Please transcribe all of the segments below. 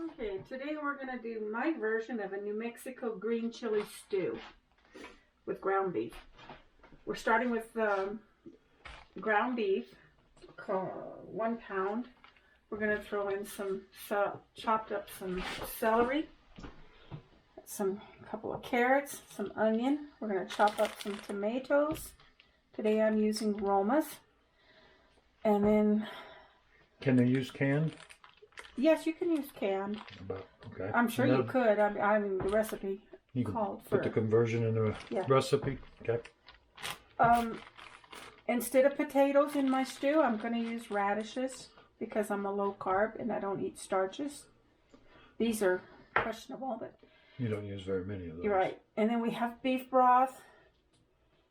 Okay, today we're going to do my version of a New Mexico Green Chile stew with ground beef. We're starting with ground beef, 1 pound. We're going to throw in some chopped up some celery, some couple of carrots, some onion. We're going to chop up some tomatoes. Today I'm using Romas. And then... Can they use canned? Yes, you can use canned. Okay. I'm sure you could. I mean, the recipe you can called for... Put the conversion in the recipe? Okay. Instead of potatoes in my stew, I'm going to use radishes because I'm a low carb and I don't eat starches. These are questionable, but... You don't use very many of those. You're right. And then we have beef broth.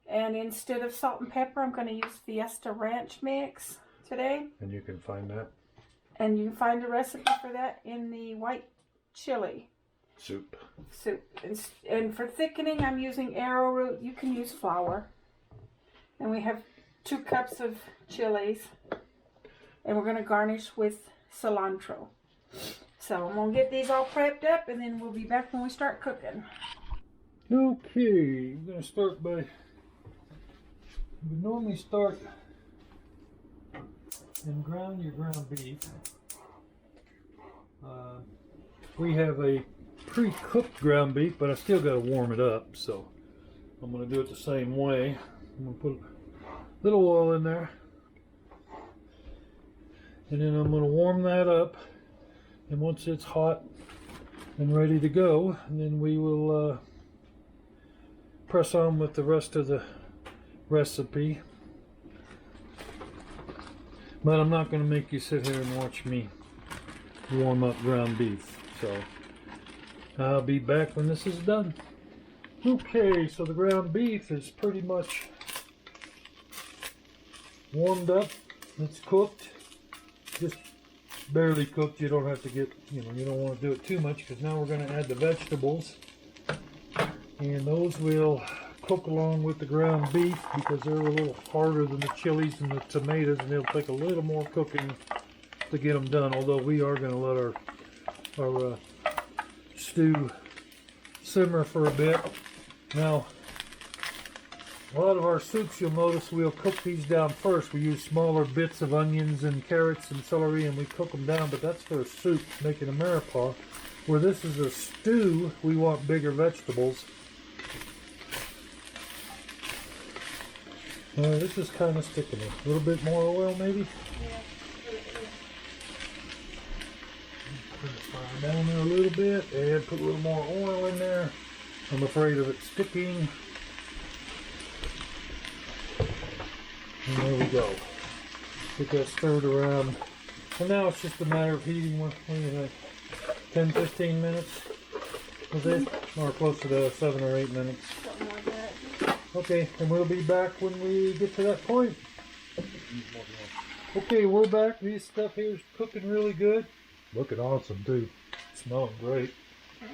And instead of salt and pepper, I'm going to use Fiesta Ranch mix today. And you can find that? And you can find a recipe for that in the white chili soup. And for thickening, I'm using arrowroot. You can use flour. And we have 2 cups of chiles. And we're going to garnish with cilantro. So I'm going to get these all prepped up and then we'll be back when we start cooking. Okay, we're going to start by... We normally start and ground your ground beef. We have a pre-cooked ground beef, but I still got to warm it up, so I'm going to do it the same way. I'm going to put a little oil in there, and then I'm going to warm that up, and once it's hot and ready to go, and then we will press on with the rest of the recipe. But I'm not going to make you sit here and watch me warm up ground beef. So I'll be back when this is done. Okay, so the ground beef is pretty much warmed up. It's cooked. Just barely cooked. You don't have to get, you don't want to do it too much because now we're going to add the vegetables. And those will cook along with the ground beef because they're a little harder than the chilies and the tomatoes, and they'll take a little more cooking to get them done. Although we are going to let our stew simmer for a bit. Now, a lot of our soups, you'll notice we'll cook these down first. We use smaller bits of onions and carrots and celery, and we cook them down. But that's for a soup, making a mirepoix. Where this is a stew, we want bigger vegetables. This is kind of sticking it. A little bit more oil, maybe? Yeah. Put it fire down there a little bit and put a little more oil in there. I'm afraid of it sticking. And there we go. Get that stirred around. And now it's just a matter of heating. What do you think? 10-15 minutes? Was it? Or close to the 7 or 8 minutes. Something like that. Okay, and we'll be back when we get to that point. Okay, we're back. This stuff here is cooking really good. Looking awesome too. Smelling great. Okay.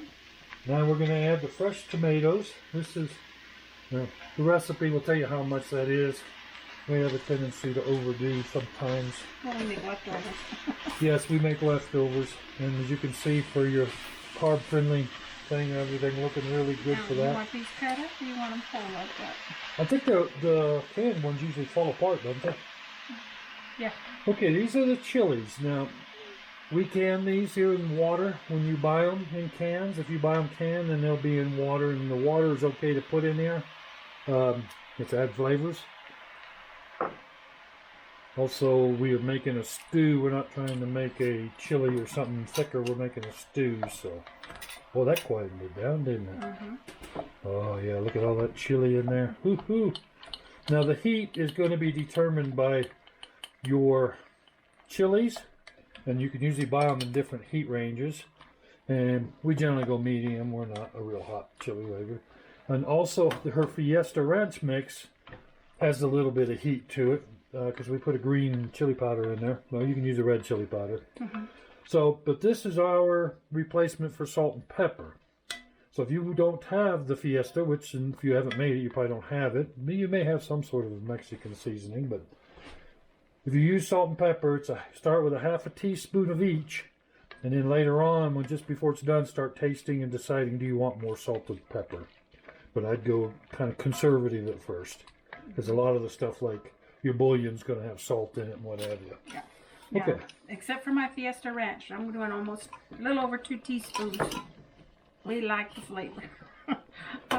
Now we're going to add the fresh tomatoes. This is, the recipe will tell you how much that is. We have a tendency to overdo sometimes. Well, we make leftovers. Yes, we make leftovers. And as you can see, for your carb-friendly thing, everything looking really good for that. You want these cut up or you want them full like that? I think the canned ones usually fall apart, don't they? Yeah. Okay, these are the chilies. Now, we can these here in water when you buy them in cans. If you buy them canned, then they'll be in water, and the water is okay to put in there. It's add flavors. Also, we are making a stew. We're not trying to make a chili or something thicker. We're making a stew, so... Well, that quieted it down, didn't it? Mm-hmm. Oh, yeah, look at all that chili in there. Woo-hoo. Now, the heat is going to be determined by your chilies, and you can usually buy them in different heat ranges. And we generally go medium. We're not a real hot chili flavor. And also, her Fiesta Ranch mix has a little bit of heat to it because we put a green chili powder in there. Well, you can use a red chili powder. Mm-hmm. So, but this is our replacement for salt and pepper. So if you don't have the Fiesta, which if you haven't made it, you probably don't have it. You may have some sort of Mexican seasoning, but if you use salt and pepper, start with a half a teaspoon of each. And then later on, when just before it's done, start tasting and deciding, do you want more salt or pepper? But I'd go kind of conservative at first, because a lot of the stuff like your bouillon's going to have salt in it and what have you. Yeah. Okay. Yeah. Except for my Fiesta Ranch, I'm doing almost a little over 2 teaspoons. We like the flavor.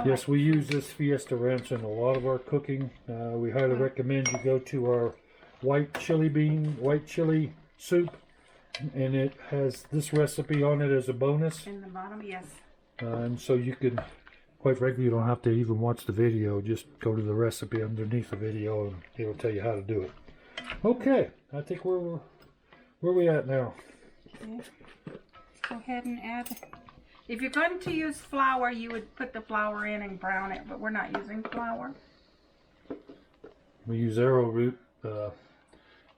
Yes, we use this Fiesta Ranch in a lot of our cooking. We highly recommend you go to our white chili soup, and it has this recipe on it as a bonus. In the bottom, yes. And so you can, quite frankly, you don't have to even watch the video. Just go to the recipe underneath the video, and it'll tell you how to do it. Okay, I think where we at now? Okay. Go ahead and add. If you're going to use flour, you would put the flour in and brown it, but we're not using flour. We use Arrowroot.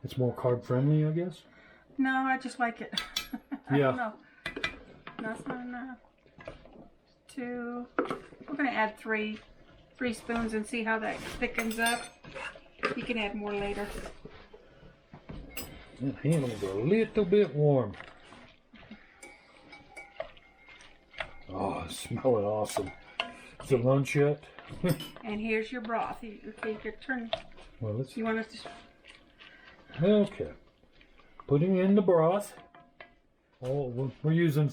It's more carb friendly, I guess. No, I just like it. I Yeah. don't know. That's not enough. 2. We're going to add 3 spoons and see how that thickens up. You can add more later. That handle's a little bit warm. Oh, it's smelling awesome. Is it lunch yet? And here's your broth. Okay, you could turn. Well, let's. You want us to? Okay. Putting in the broth. Oh, we're using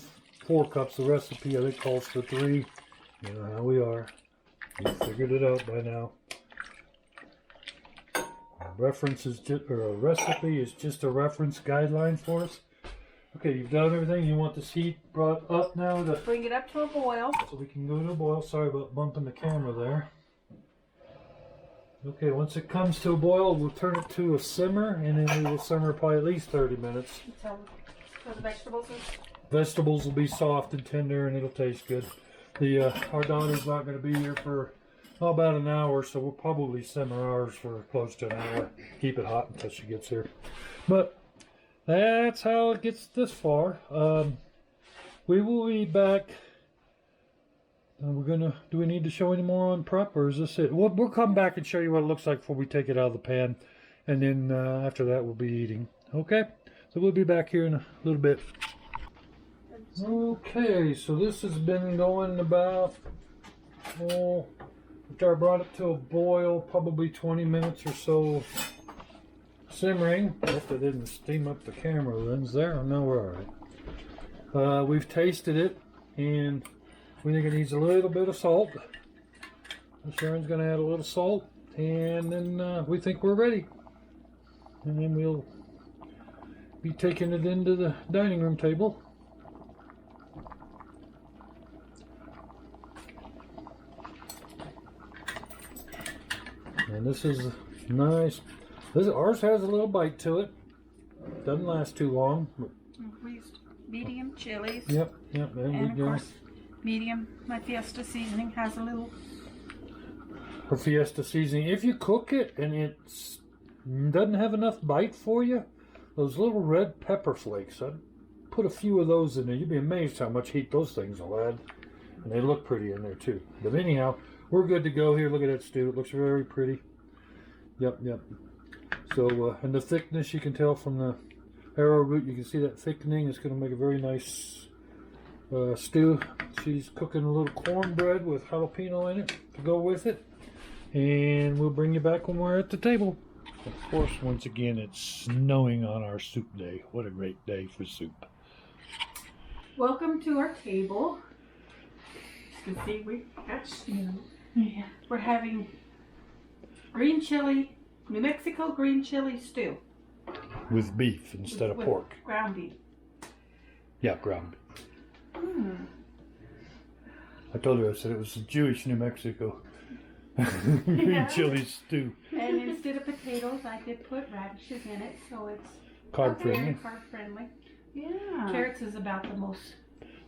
4 cups. The recipe, I think, calls for 3. You know how we are. You figured it out by now. A recipe is just a reference guideline for us. Okay, you've done everything. You want this heat brought up now Bring it up to a boil. so we can go to a boil. Sorry about bumping the camera there. Okay, once it comes to a boil, we'll turn it to a simmer, and then we will simmer probably at least 30 minutes. So the vegetables. Vegetables will be soft and tender, and it'll taste good. Our daughter's not going to be here for about an hour, so we'll probably simmer ours for close to an hour. Keep it hot until she gets here. But that's how it gets this far. We will be back. Do we need to show any more on prep, or is this it? We'll come back and show you what it looks like before we take it out of the pan. And then after that, we'll be eating. Okay? So we'll be back here in a little bit. Okay, so this has been going about, after I brought it to a boil, probably 20 minutes or so simmering. Hope I didn't steam up the camera lens there. No, we're alright. We've tasted it, and we think it needs a little bit of salt. Sharon's going to add a little salt, and then we think we're ready. And then we'll be taking it into the dining room table. And this is nice. Ours has a little bite to it. Doesn't last too long. We used medium chilies. Yep. And of course, medium. My Fiesta seasoning has a little. Her Fiesta seasoning. If you cook it and it doesn't have enough bite for you, those little red pepper flakes, I'd put a few of those in there. You'd be amazed how much heat those things will add. And they look pretty in there too. But anyhow, we're good to go here. Look at that stew. It looks very pretty. Yep. So, and the thickness, you can tell from the arrowroot, you can see that thickening. It's going to make a very nice stew. She's cooking a little cornbread with jalapeno in it to go with it. And we'll bring you back when we're at the table. Of course, once again, it's snowing on our soup day. What a great day for soup. Welcome to our table. You can see we got snow. Yeah. We're having green chili, New Mexico green chili stew. With beef instead of pork. Ground beef. Yeah, ground beef. I told her, I said it was a Jewish New Mexico green chili stew. And instead of potatoes, I did put radishes in it, so it's Carb friendly. Carb friendly. Yeah. Carrots is about the most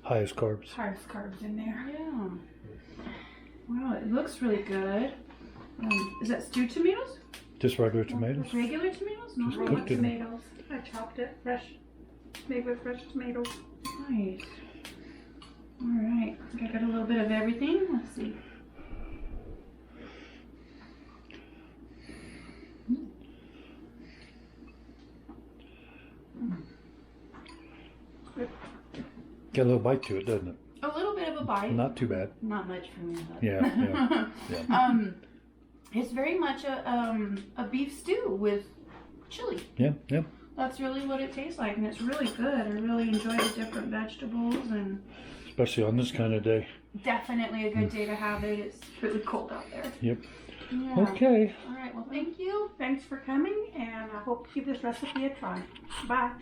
Highest carbs. highest carbs in there. Yeah. Wow, it looks really good. Is that stewed tomatoes? Just regular tomatoes. Regular tomatoes? No, Just raw cooked in. tomatoes. I chopped it fresh. Made with fresh tomatoes. Nice. Alright, I think I got a little bit of everything. Let's see. Got a little bite to it, doesn't it? A little bit of a bite. Not too bad. Not much for me, but Yeah. it's very much a beef stew with chili. Yeah. That's really what it tastes like, and it's really good. I really enjoy the different vegetables, and Especially on this kind of day. definitely a good day to have it. It's really cold out there. Yep. Yeah. Okay. All right. Well, thank you. Thanks for coming, and I hope you give this recipe a try. Bye.